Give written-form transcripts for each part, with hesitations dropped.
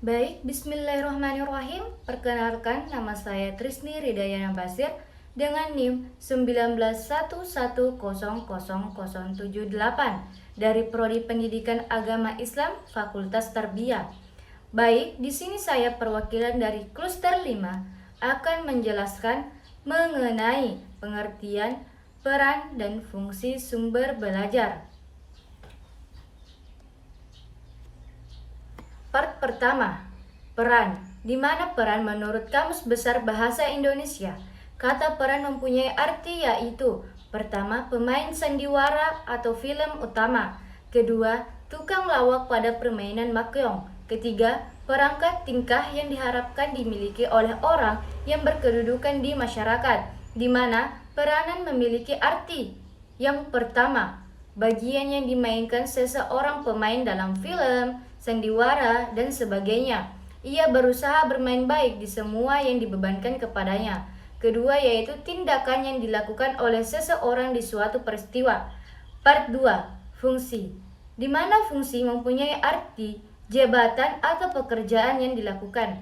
Baik, bismillahirrahmanirrahim. Perkenalkan, nama saya Trisni Ridayana Basir dengan NIM 1911100078 dari Prodi Pendidikan Agama Islam Fakultas Tarbiyah. Baik, di sini saya perwakilan dari Kluster 5 akan menjelaskan mengenai pengertian, peran, dan fungsi sumber belajar. Part pertama, peran. Di mana peran menurut Kamus Besar Bahasa Indonesia? Kata peran mempunyai arti yaitu: pertama, pemain sandiwara atau film utama. Kedua, tukang lawak pada permainan makeong. Ketiga, perangkat tingkah yang diharapkan dimiliki oleh orang yang berkedudukan di masyarakat, di mana peranan memiliki arti. Yang pertama, bagian yang dimainkan seseorang pemain dalam film, sandiwara, dan sebagainya. Ia berusaha bermain baik di semua yang dibebankan kepadanya. Kedua yaitu tindakan yang dilakukan oleh seseorang di suatu peristiwa. Part 2, fungsi. Di mana fungsi mempunyai arti, jabatan, atau pekerjaan yang dilakukan.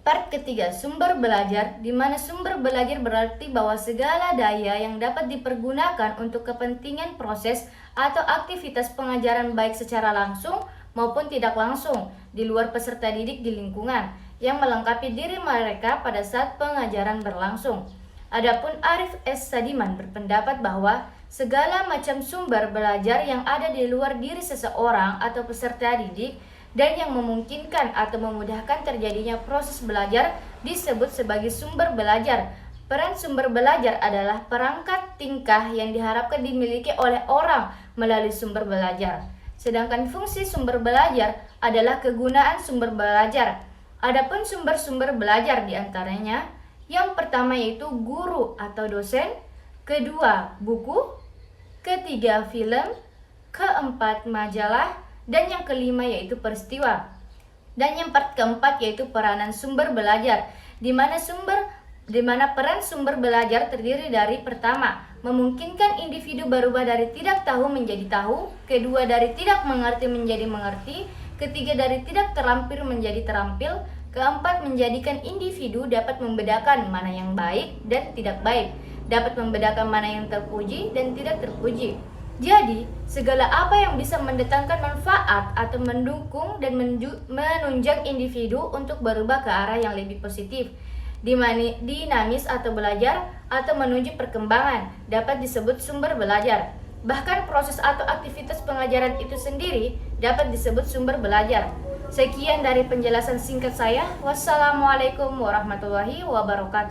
Part ketiga, sumber belajar, di mana sumber belajar berarti bahwa segala daya yang dapat dipergunakan untuk kepentingan proses atau aktivitas pengajaran baik secara langsung maupun tidak langsung di luar peserta didik di lingkungan yang melengkapi diri mereka pada saat pengajaran berlangsung. Adapun Arif S. Sadiman berpendapat bahwa segala macam sumber belajar yang ada di luar diri seseorang atau peserta didik dan yang memungkinkan atau memudahkan terjadinya proses belajar disebut sebagai sumber belajar. Peran sumber belajar adalah perangkat tingkah yang diharapkan dimiliki oleh orang melalui sumber belajar. Sedangkan fungsi sumber belajar adalah kegunaan sumber belajar. Adapun sumber-sumber belajar diantaranya, yang pertama yaitu guru atau dosen, kedua buku, ketiga film, keempat majalah, dan yang kelima yaitu peristiwa. Dan yang part keempat yaitu peranan sumber belajar, di mana peran sumber belajar terdiri dari: pertama, memungkinkan individu berubah dari tidak tahu menjadi tahu, kedua dari tidak mengerti menjadi mengerti, ketiga dari tidak terampil menjadi terampil, keempat menjadikan individu dapat membedakan mana yang baik dan tidak baik, dapat membedakan mana yang terpuji dan tidak terpuji. Jadi, segala apa yang bisa mendatangkan manfaat atau mendukung dan menunjang individu untuk berubah ke arah yang lebih positif, dinamis atau belajar, atau menuju perkembangan, dapat disebut sumber belajar. Bahkan proses atau aktivitas pengajaran itu sendiri dapat disebut sumber belajar. Sekian dari penjelasan singkat saya. Wassalamualaikum warahmatullahi wabarakatuh.